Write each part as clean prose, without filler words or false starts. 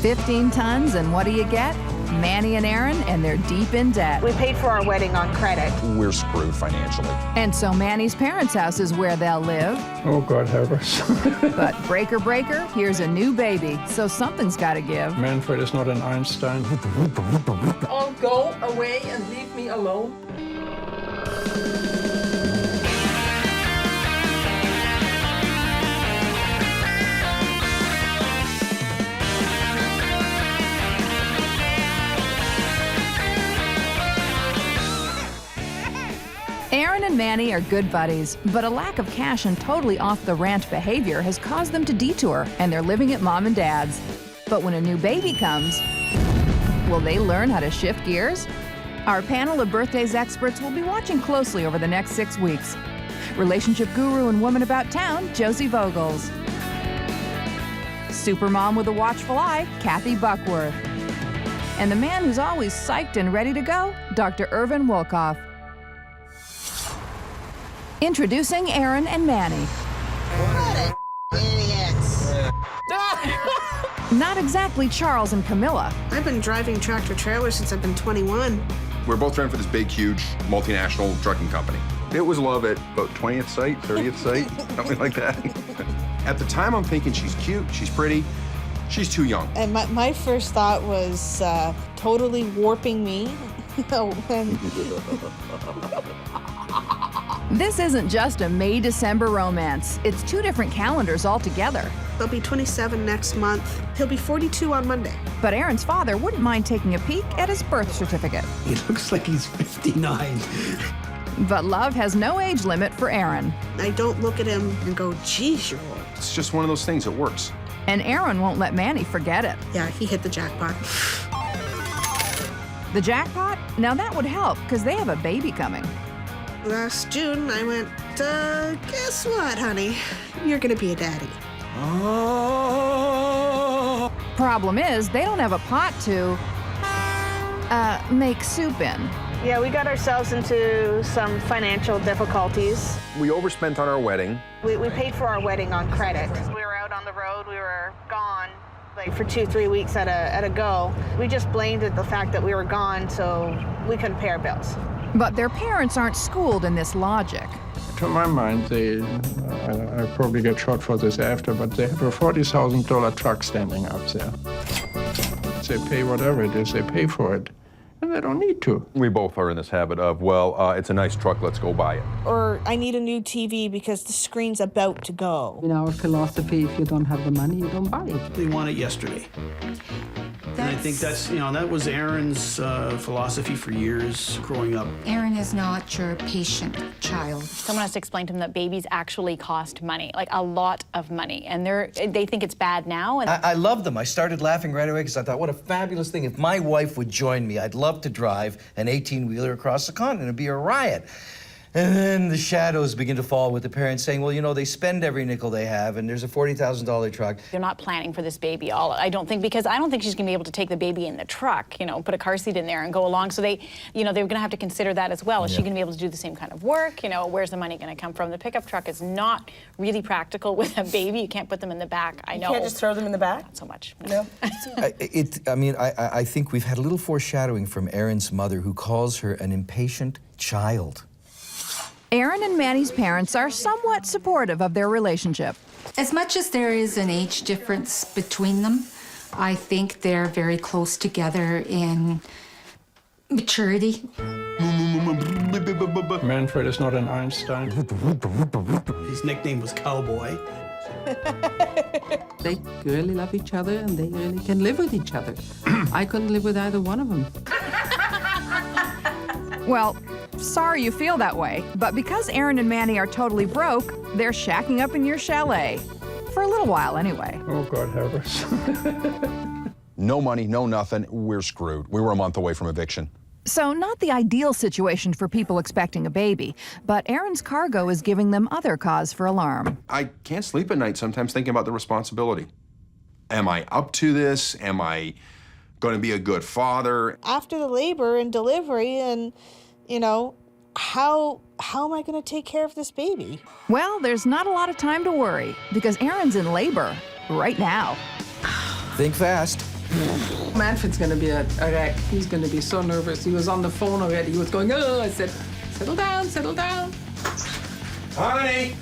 15 tons, and what do you get? Manny and Aaron, and they're deep in debt. We paid for our wedding on credit. We're screwed financially. And so Manny's parents' house is where they'll live. Oh, God help us. But breaker, here's a new baby, so something's got to give. Manfred is not an Einstein. Oh, go away and leave me alone. Aaron and Manny are good buddies, but a lack of cash and totally off-the-rant behavior has caused them to detour, and they're living at Mom and Dad's. But when a new baby comes, will they learn how to shift gears? Our panel of birthdays experts will be watching closely over the next 6 weeks. Relationship guru and woman about town, Josie Vogels. Supermom with a watchful eye, Kathy Buckworth. And the man who's always psyched and ready to go, Dr. Irvin Wolkoff. Introducing Aaron and Manny. What idiots. Not exactly Charles and Camilla. I've been driving tractor trailers since I've been 21. We're both trying for this big, huge, multinational trucking company. It was love at about 20th site, 30th site, something like that. At the time, I'm thinking she's cute, she's pretty, she's too young. And my first thought was totally warping me. This isn't just a May-December romance. It's 2 different calendars altogether. They'll be 27 next month. He'll be 42 on Monday. But Aaron's father wouldn't mind taking a peek at his birth certificate. He looks like he's 59. But love has no age limit for Aaron. I don't look at him and go, geez, you're old. It's just one of those things that works. And Aaron won't let Manny forget it. Yeah, he hit the jackpot. The jackpot? Now that would help, because they have a baby coming. Last June, I went, guess what, honey? You're gonna be a daddy. Oh. Problem is, they don't have a pot to make soup in. Yeah, we got ourselves into some financial difficulties. We overspent on our wedding. We paid for our wedding on credit. We were out on the road, we were gone like for 2-3 weeks at a go. We just blamed it the fact that we were gone, so we couldn't pay our bills. But their parents aren't schooled in this logic. To my mind, I probably get shot for this after, but they have a $40,000 truck standing up there. They pay whatever it is, they pay for it. And they don't need to. We both are in this habit of, well, it's a nice truck, let's go buy it. Or I need a new TV because the screen's about to go. In our philosophy, if you don't have the money, you don't buy it. They want it yesterday. And I think that's, that was Aaron's philosophy for years growing up. Aaron is not your patient child. Someone has to explain to them that babies actually cost money, like a lot of money, and they think it's bad now. And I love them. I started laughing right away because I thought, what a fabulous thing. If my wife would join me, I'd love to drive an 18-wheeler across the continent. It'd be a riot. And then the shadows begin to fall with the parents saying, well, they spend every nickel they have, and there's a $40,000 truck. They're not planning for this baby I don't think, because I don't think she's going to be able to take the baby in the truck, put a car seat in there and go along. So they're going to have to consider that as well. Is she going to be able to do the same kind of work? Where's the money going to come from? The pickup truck is not really practical with a baby. You can't put them in the back. I know. You can't just throw them in the back? Not so much. No. I think we've had a little foreshadowing from Aaron's mother, who calls her an impatient child. Aaron and Manny's parents are somewhat supportive of their relationship. As much as there is an age difference between them, I think they're very close together in maturity. Manfred is not an Einstein. His nickname was Cowboy. They really love each other and they really can live with each other. I couldn't live with either one of them. Well, sorry you feel that way, but because Aaron and Manny are totally broke, they're shacking up in your chalet. For a little while, anyway. Oh, God help us. No money, no nothing, we're screwed. We were a month away from eviction. So not the ideal situation for people expecting a baby, but Aaron's cargo is giving them other cause for alarm. I can't sleep at night sometimes thinking about the responsibility. Am I up to this? Am I going to be a good father? After the labor and delivery and, how am I going to take care of this baby? Well, there's not a lot of time to worry because Aaron's in labor right now. Think fast. Manfred's gonna be a wreck. He's gonna be so nervous. He was on the phone already. He was going, oh, I said, settle down, settle down. Honey!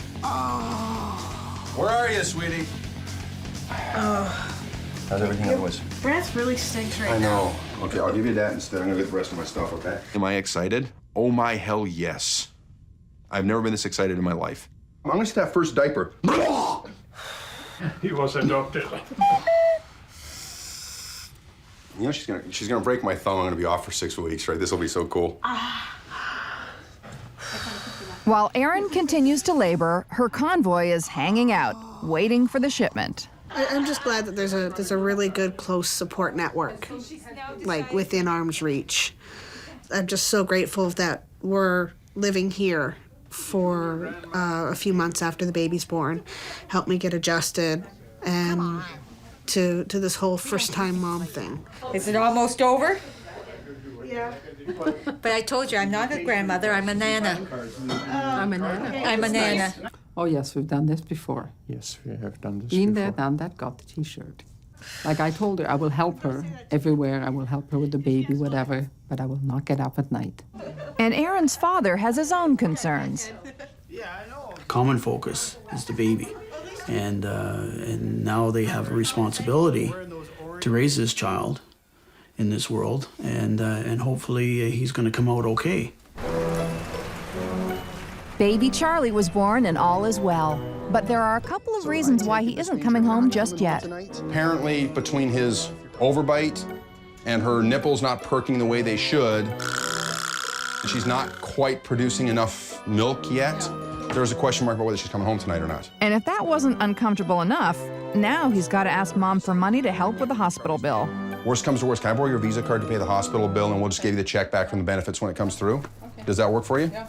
Where are you, sweetie? How's everything otherwise? Breath really stinks right I now. know. Okay, I'll give you that instead. I'm gonna get the rest of my stuff, okay? Am I excited? Oh my hell yes. I've never been this excited in my life. I'm gonna see that first diaper. He was adopted. You know, she's gonna break my thumb. I'm gonna be off for 6 weeks, right? This will be so cool. While Erin continues to labor, her convoy is hanging out, waiting for the shipment. I'm just glad that there's a really good close support network, like within arm's reach. I'm just so grateful that we're living here for a few months after the baby's born, helped me get adjusted and to this whole first-time mom thing. Is it almost over? Yeah. But I told you, I'm not a grandmother, I'm a nana. I'm a nana. I'm a nana. Oh, yes, we've done this before. Yes, we have done this Been before. there, done that, got the T-shirt. Like I told her, I will help her everywhere. I will help her with the baby, whatever, but I will not get up at night. And Erin's father has his own concerns. Common focus is the baby, and now they have a responsibility to raise this child in this world, and hopefully he's going to come out okay. Baby Charlie was born and all is well. But there are a couple of reasons why he isn't coming home just yet. Apparently, between his overbite and her nipples not perking the way they should, she's not quite producing enough milk yet. There's a question mark about whether she's coming home tonight or not. And if that wasn't uncomfortable enough, now he's got to ask Mom for money to help with the hospital bill. Worst comes to worst, can I borrow your Visa card to pay the hospital bill and we'll just give you the check back from the benefits when it comes through? Okay. Does that work for you? Yeah.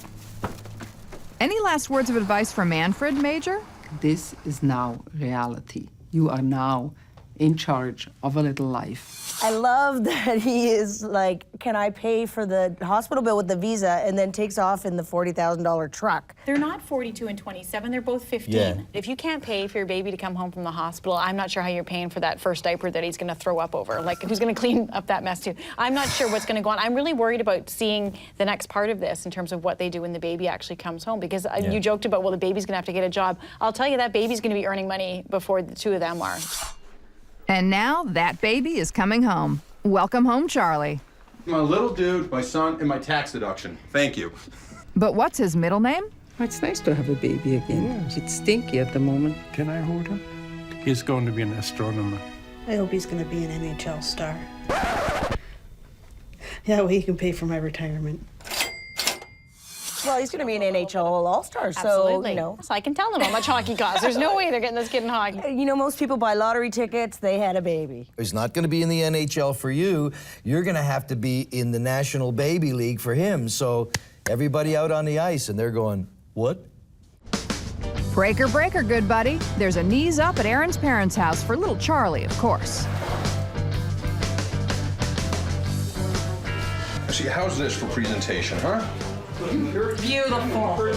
Any last words of advice for Manfred, Major? This is now reality. You are now in charge of a little life. I love that he is like, can I pay for the hospital bill with the Visa, and then takes off in the $40,000 truck. They're not 42 and 27, they're both 15. Yeah. If you can't pay for your baby to come home from the hospital, I'm not sure how you're paying for that first diaper that he's gonna throw up over. Like, who's gonna clean up that mess too? I'm not sure what's gonna go on. I'm really worried about seeing the next part of this in terms of what they do when the baby actually comes home, because you joked about, well, the baby's gonna have to get a job. I'll tell you, that baby's gonna be earning money before the two of them are. And now that baby is coming home. Welcome home, Charlie. My little dude, my son, and my tax deduction. Thank you. But what's his middle name? It's nice to have a baby again. It's stinky at the moment. Can I hold him? He's going to be an astronomer. I hope he's going to be an NHL star. Yeah, well, he can pay for my retirement. Well, he's going to be an NHL All-Star, so, Absolutely. you know. So I can tell them how much hockey costs. There's no way they're getting this kid in hockey. You know, most people buy lottery tickets, they had a baby. He's not going to be in the NHL for you. You're going to have to be in the National Baby League for him. So everybody out on the ice, and they're going, what? Breaker, breaker, good buddy. There's a knees up at Erin's parents' house for little Charlie, of course. See, how's this for presentation, huh? Beautiful.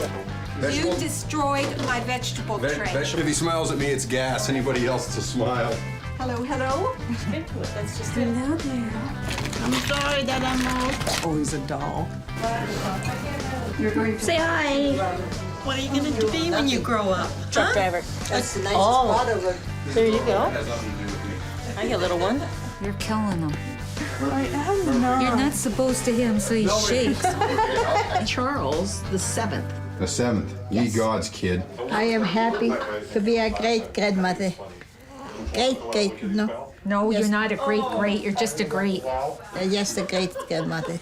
Vegetable. You destroyed my vegetable tray. If he smiles at me, it's gas. Anybody else, it's a smile. Hello, hello. That's just Hello there. I'm sorry that I'm old. Oh, he's a doll. You're going to say hi. What are you going to be when you grow up? Truck driver. That's the nicest Oh. part of it. There you go. I get a little one. You're killing him. I am not. You're not supposed to hit him so he shakes. Charles, the 7th. The 7th. Ye gods, kid. I am happy to be a great grandmother. Great, no. No, you're not a great. You're just a great. Yes, a great grandmother.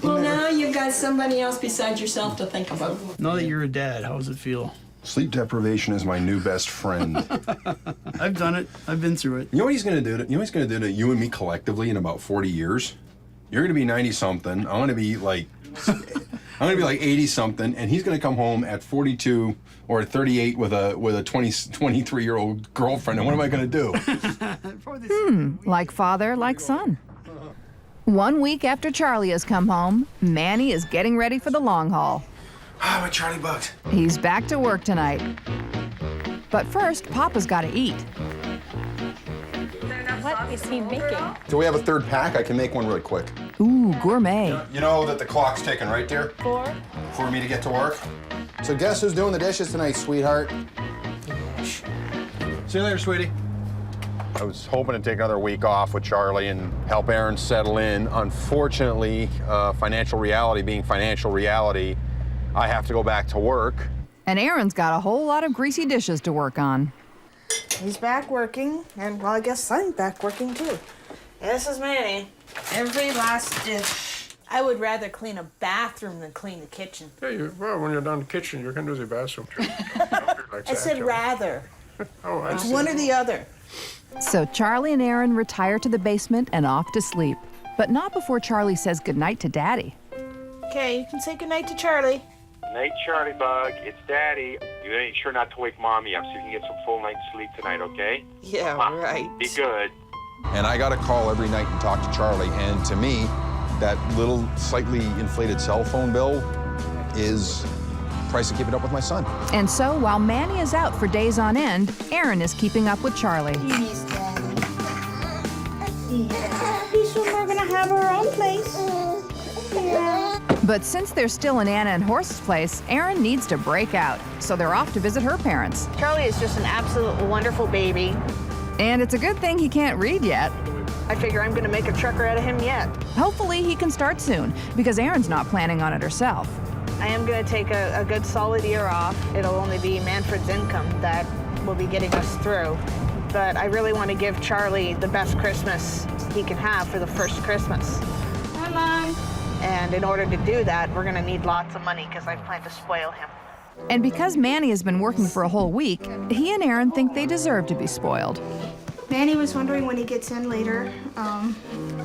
Well, now you've got somebody else besides yourself to think about. Now that you're a dad, how does it feel? Sleep deprivation is my new best friend. I've done it. I've been through it. You know what he's gonna do to you and me collectively in about 40 years? You're gonna be 90-something. I'm gonna be like 80-something, and he's gonna come home at 42 or 38 with a 23-year-old girlfriend. And what am I gonna do? Like father, like son. 1 week after Charlie has come home, Manny is getting ready for the long haul. Ah, my Charlie bugs. He's back to work tonight. But first, Papa's got to eat. What is he making? Do we have a third pack? I can make one really quick. Ooh, gourmet. You know that the clock's ticking, right, dear? For me to get to work. So guess who's doing the dishes tonight, sweetheart? See you later, sweetie. I was hoping to take another week off with Charlie and help Aaron settle in. Unfortunately, financial reality being financial reality, I have to go back to work. And Aaron's got a whole lot of greasy dishes to work on. He's back working, and well, I guess I'm back working too. This is Manny. Every last dish. I would rather clean a bathroom than clean the kitchen. Yeah, well, when you're done in the kitchen, you can do the bathroom too. I said rather. Oh, I It's see. one or the other. So Charlie and Aaron retire to the basement and off to sleep. But not before Charlie says goodnight to Daddy. Okay, you can say goodnight to Charlie. Night, Charlie Bug. It's Daddy. You ain't sure not to wake Mommy up so you can get some full night's sleep tonight, okay? Yeah, right. Be good. And I got to call every night and talk to Charlie. And to me, that little slightly inflated cell phone bill is the price of keeping up with my son. And so while Manny is out for days on end, Aaron is keeping up with Charlie. Yes, Daddy. Yeah. Pretty soon we're gonna have our own place. Yeah. But since they're still in Anna and Horse's place, Aaron needs to break out. So they're off to visit her parents. Charlie is just an absolute wonderful baby. And it's a good thing he can't read yet. I figure I'm gonna make a trucker out of him yet. Hopefully he can start soon, because Erin's not planning on it herself. I am gonna take a good solid year off. It'll only be Manfred's income that will be getting us through. But I really want to give Charlie the best Christmas he can have for the first Christmas. Hi, Mom. And in order to do that, we're gonna need lots of money because I plan to spoil him. And because Manny has been working for a whole week, he and Aaron think they deserve to be spoiled. Manny was wondering when he gets in later,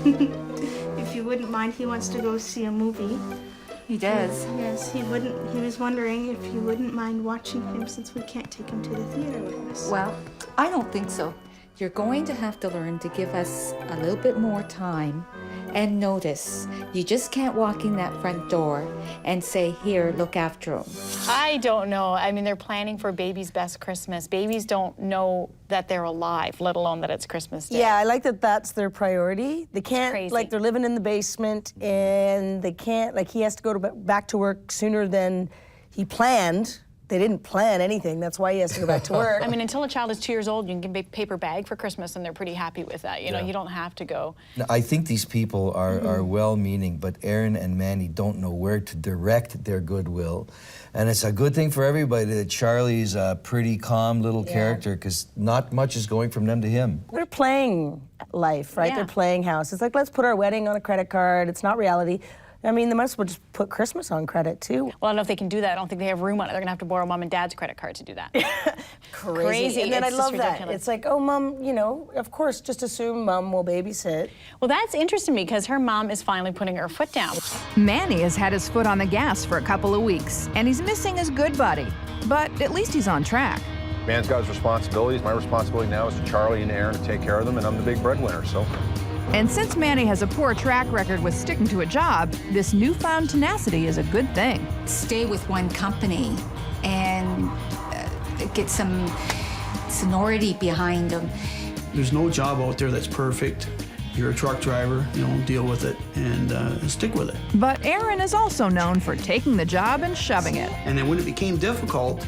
if you wouldn't mind, he wants to go see a movie. He does. Yes, he was wondering if you wouldn't mind watching him since we can't take him to the theater with us. Well, I don't think so. You're going to have to learn to give us a little bit more time and notice. You just can't walk in that front door and say, here, look after him. I don't know. I mean, they're planning for baby's best Christmas. Babies don't know that they're alive, let alone that it's Christmas Day. Yeah, I like that that's their priority. They can't, crazy. like, they're living in the basement, and they can't, like, he has to go back to work sooner than he planned. They didn't plan anything. That's why he has to go back to work. I mean, until a child is 2 years old, you can give a paper bag for Christmas, and they're pretty happy with that. You know, you don't have to go. Now, I think these people are well-meaning, but Aaron and Manny don't know where to direct their goodwill. And it's a good thing for everybody that Charlie's a pretty calm little character, because not much is going from them to him. They're playing life, right? Yeah. They're playing house. It's like, let's put our wedding on a credit card. It's not reality. I mean, they might as well just put Christmas on credit, too. Well, I don't know if they can do that. I don't think they have room on it. They're going to have to borrow Mom and Dad's credit card to do that. Crazy. And then It's I just love that. ridiculous. It's like, oh, Mom, you know, of course, just assume Mom will babysit. Well, that's interesting because her mom is finally putting her foot down. Manny has had his foot on the gas for a couple of weeks, and he's missing his good buddy. But at least he's on track. Man's got his responsibilities. My responsibility now is to Charlie and Aaron to take care of them, and I'm the big breadwinner, so. And since Manny has a poor track record with sticking to a job, this newfound tenacity is a good thing. Stay with one company and get some sonority behind them. There's no job out there that's perfect. You're a truck driver, you know, deal with it and stick with it. But Aaron is also known for taking the job and shoving it. And then when it became difficult,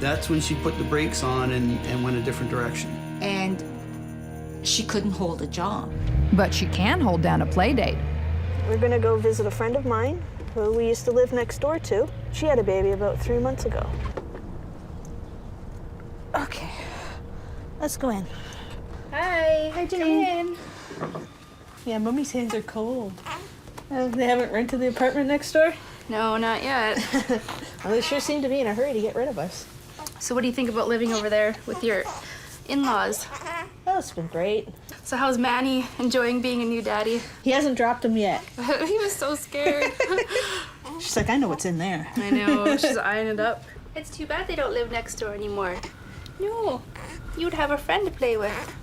that's when she put the brakes on and went a different direction. And she couldn't hold a job. But she can hold down a play date. We're gonna go visit a friend of mine who we used to live next door to. She had a baby about 3 months ago. Okay, let's go in. Hi, how'd you get in? Yeah, Mommy's hands are cold. They haven't rented the apartment next door? No, not yet. Well, they sure seem to be in a hurry to get rid of us. So what do you think about living over there with your in-laws? Oh, it's been great. So how's Manny enjoying being a new daddy? He hasn't dropped him yet. He was so scared. She's like, I know what's in there. I know, she's eyeing it up. It's too bad they don't live next door anymore. No, you would have a friend to play with.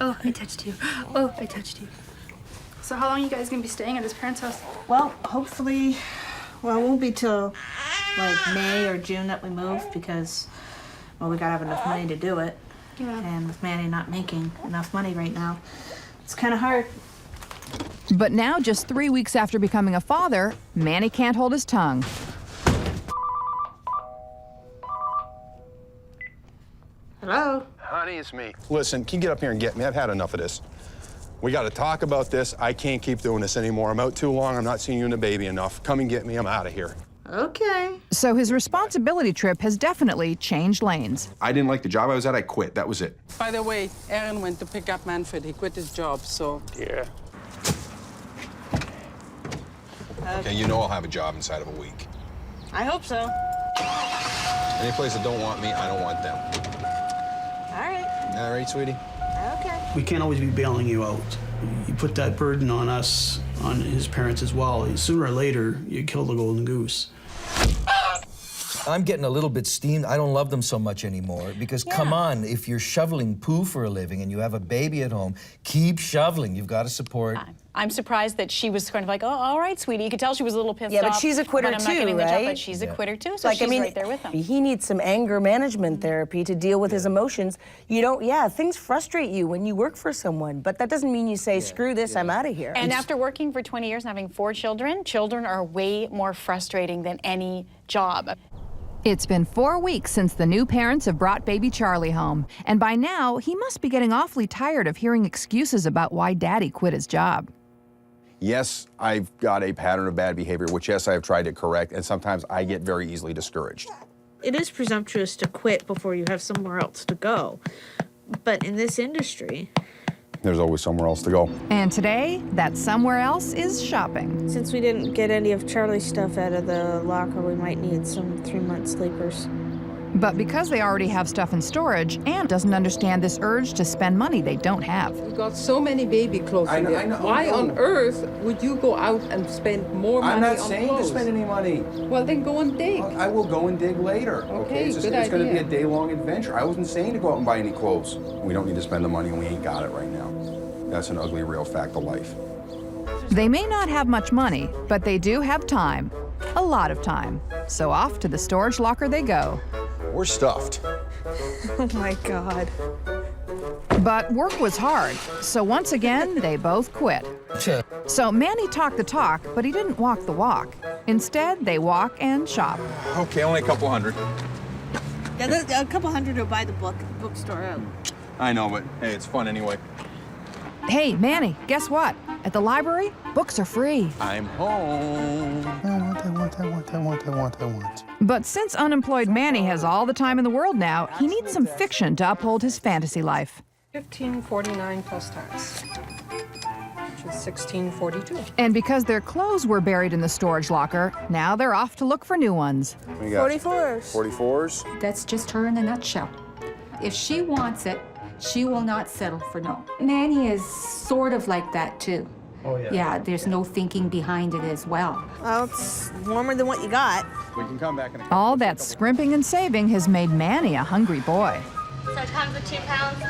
Oh, I touched you. Oh, I touched you. So how long are you guys gonna be staying at his parents' house? Well, hopefully, well, it won't be till like May or June that we move because, well, we gotta have enough money to do it. And with Manny not making enough money right now, it's kind of hard. But now, just 3 weeks after becoming a father, Manny can't hold his tongue. Hello? Honey, it's me. Listen, can you get up here and get me? I've had enough of this. We got to talk about this. I can't keep doing this anymore. I'm out too long. I'm not seeing you and the baby enough. Come and get me. I'm out of here. Okay. So his responsibility trip has definitely changed lanes. I didn't like the job I was at. I quit. That was it. By the way, Aaron went to pick up Manfred. He quit his job, so... Yeah. Okay, you know I'll have a job inside of a week. I hope so. Any place that don't want me, I don't want them. All right. All right, sweetie? Okay. We can't always be bailing you out. You put that burden on us, on his parents as well. Sooner or later, you kill the golden goose. I'm getting a little bit steamed. I don't love them so much anymore because, come on, if you're shoveling poo for a living and you have a baby at home, keep shoveling. You've got to support. I'm surprised that she was kind of like, oh, all right, sweetie. You could tell she was a little pissed off. Yeah, but she's a quitter I'm not too, getting the job, right? but she's a quitter too, so Like, she's I mean, right there with him. He needs some anger management therapy to deal with his emotions. You don't, things frustrate you when you work for someone, but that doesn't mean you say, screw this, I'm out of here. And after working for 20 years and having 4 children, children are way more frustrating than any job. It's been 4 weeks since the new parents have brought baby Charlie home, and by now, he must be getting awfully tired of hearing excuses about why Daddy quit his job. Yes, I've got a pattern of bad behavior, which, yes, I have tried to correct, and sometimes I get very easily discouraged. It is presumptuous to quit before you have somewhere else to go. But in this industry... There's always somewhere else to go. And today, that somewhere else is shopping. Since we didn't get any of Charlie's stuff out of the locker, we might need some 3-month sleepers. But because they already have stuff in storage, Anne doesn't understand this urge to spend money they don't have. We got so many baby clothes in there. I know. Why on earth would you go out and spend more money on clothes? I'm not saying to spend any money. Well, then go and dig. I will go and dig later. Okay, It's going to be a day-long adventure. I wasn't saying to go out and buy any clothes. We don't need to spend the money, and we ain't got it right now. That's an ugly, real fact of life. They may not have much money, but they do have time. A lot of time. So off to the storage locker they go. We're stuffed. Oh my God. But work was hard, so once again, they both quit. So Manny talked the talk, but he didn't walk the walk. Instead, they walk and shop. Okay, only a couple hundred. Yeah, a couple hundred will buy the bookstore out. I know, but hey, it's fun anyway. Hey, Manny, guess what? At the library, books are free. I'm home. I want. But since unemployed Manny has all the time in the world now, he needs some fiction to uphold his fantasy life. $15.49 plus tax, which is $16.42. And because their clothes were buried in the storage locker, now they're off to look for new ones. 44s. 44s? That's just her in a nutshell. If she wants it, she will not settle for no. Manny is sort of like that too. Oh, yeah. Yeah, there's no thinking behind it as well. Well, it's warmer than what you got. We can come back in a All that scrimping and saving has made Manny a hungry boy. So it comes with 2 pounds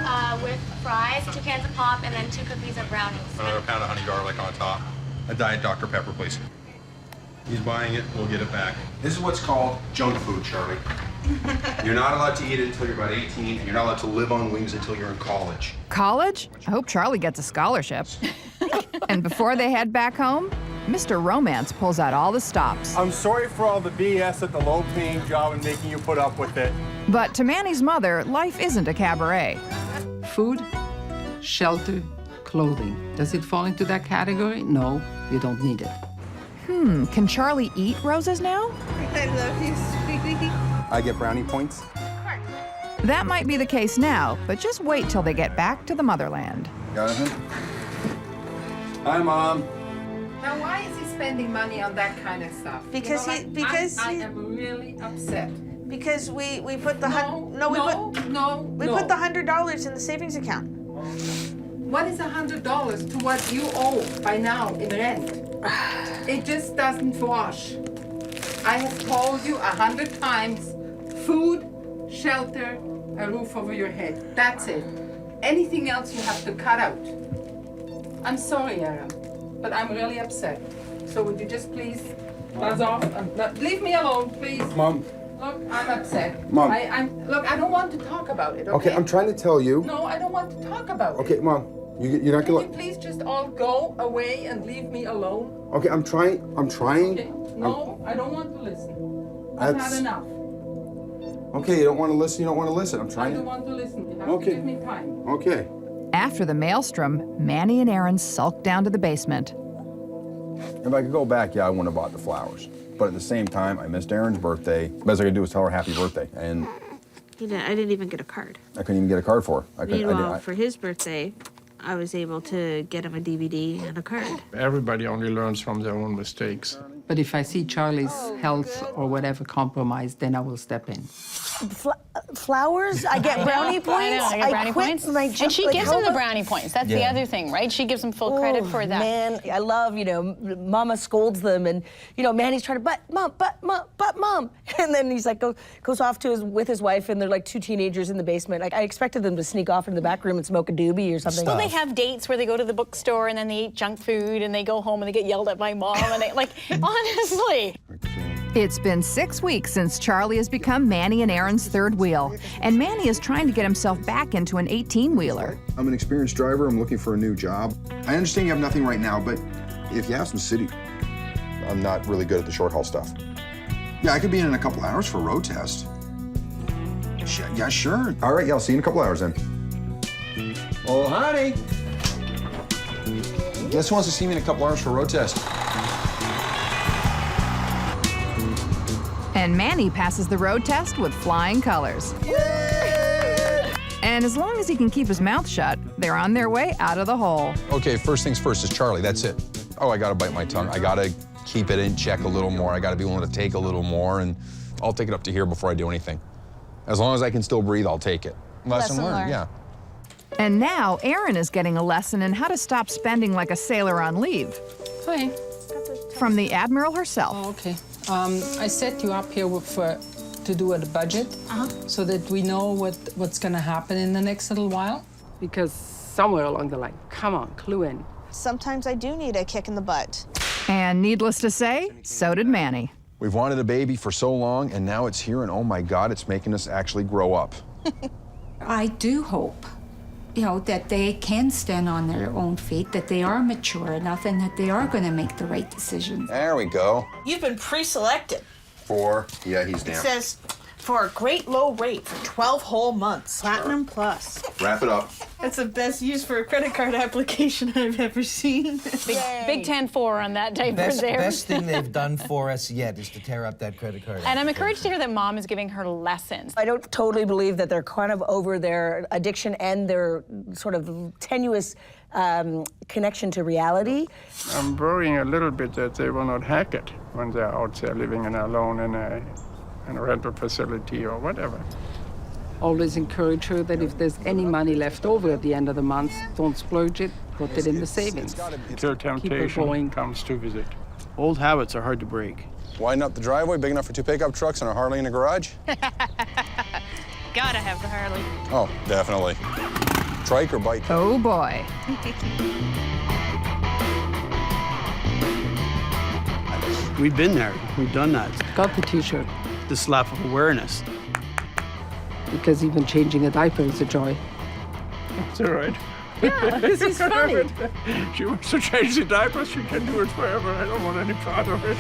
with fries, 2 cans of pop, and then 2 cookies of brownies. Another pound of honey garlic on top. A Diet Dr. Pepper, please. He's buying it, we'll get it back. This is what's called junk food, Charlie. You're not allowed to eat it until you're about 18, and you're not allowed to live on wings until you're in college. College? I hope Charlie gets a scholarship. And before they head back home, Mr. Romance pulls out all the stops. I'm sorry for all the BS at the low-paying job and making you put up with it. But to Manny's mother, life isn't a cabaret. Food, shelter, clothing. Does it fall into that category? No, you don't need it. Can Charlie eat roses now? I love you, sweetie. I get brownie points? That might be the case now, but just wait till they get back to the motherland. Got it? Hi, Mom. Now, why is he spending money on that kind of stuff? Because I am really upset. Because we put the we put the $100 in the savings account. What is $100 to what you owe by now in rent? It just doesn't wash. I have told you 100 times, food, shelter, a roof over your head. That's it. Anything else you have to cut out. I'm sorry, Aaron, but I'm really upset. So would you just please buzz off? Leave me alone, please. Mom, Look, I'm upset. Mom. Look, I don't want to talk about it, okay? Okay, I'm trying to tell you. No, I don't want to talk about it. Okay, Mom, you're not Can gonna. you please just all go away and leave me alone? Okay, I'm trying. Okay. No, I don't want to listen. I've had enough. Okay, you don't want to listen. You don't want to listen. I'm I trying. don't want to listen. You have Okay. to give me time. Okay. After the maelstrom, Manny and Aaron sulked down to the basement. If I could go back, yeah, I wouldn't have bought the flowers. But at the same time, I missed Erin's birthday. The best I could do was tell her happy birthday, and I didn't even get a card. I couldn't even get a card for her. Meanwhile, for his birthday, I was able to get him a DVD and a card. Everybody only learns from their own mistakes. But if I see Charlie's health or whatever compromised, then I will step in. Flowers? I get brownie points? I know, I get brownie quit points. and she gives him the brownie points. That's the other thing, right? She gives him full credit for that. Man, I love, Mama scolds them, and, Manny's trying to, but mom. And then he's like, goes off with his wife, and they're like two teenagers in the basement. Like, I expected them to sneak off into the back room and smoke a doobie or something. Well, they have dates where they go to the bookstore and then they eat junk food and they go home and they get yelled at by mom and they, honestly. It's been 6 weeks since Charlie has become Manny and Aaron's third wheel, and Manny is trying to get himself back into an 18-wheeler. I'm an experienced driver. I'm looking for a new job. I understand you have nothing right now, but if you have some city, I'm not really good at the short haul stuff. Yeah, I could be in a couple hours for a road test. Yeah, sure. All right, yeah, I'll see you in a couple hours then. Oh, honey. Guess who wants to see me in a couple hours for a road test? And Manny passes the road test with flying colors. And as long as he can keep his mouth shut, they're on their way out of the hole. Okay, first things first is Charlie, that's it. Oh, I gotta bite my tongue. I gotta keep it in check a little more. I gotta be willing to take a little more, and I'll take it up to here before I do anything. As long as I can still breathe, I'll take it. Lesson learned, yeah. And now Aaron is getting a lesson in how to stop spending like a sailor on leave. Hi. From the Admiral herself. Oh, okay. I set you up here to do a budget so that we know what's going to happen in the next little while. Because somewhere along the line, come on, clue in. Sometimes I do need a kick in the butt. And needless to say, so did Manny. We've wanted a baby for so long, and now it's here, and oh my God, it's making us actually grow up. I do hope, that they can stand on their own feet, that they are mature enough, and that they are going to make the right decisions. There we go. You've been pre-selected. Yeah, he's It damn. says, for a great low rate for 12 whole months. Platinum Plus. Wrap it up. That's the best use for a credit card application I've ever seen. Big 10-4 on that diaper there. Best thing they've done for us yet is to tear up that credit card. And I'm encouraged to hear that mom is giving her lessons. I don't totally believe that they're kind of over their addiction and their sort of tenuous connection to reality. I'm worrying a little bit that they will not hack it when they're out there living alone in a rental facility or whatever. Always encourage her that if there's any money left over at the end of the month, don't splurge it, put it in the savings. Till temptation going. comes to visit. Old habits are hard to break. Widen up the driveway, big enough for 2 pickup trucks and a Harley in the garage? Gotta have the Harley. Oh, definitely. Trike or bike? Oh boy. We've been there. We've done that. Got the t-shirt. The slap of awareness. Because even changing a diaper is a joy. It's all right. Yeah, this is funny. She wants to change the diapers, she can do it forever. I don't want any part of it.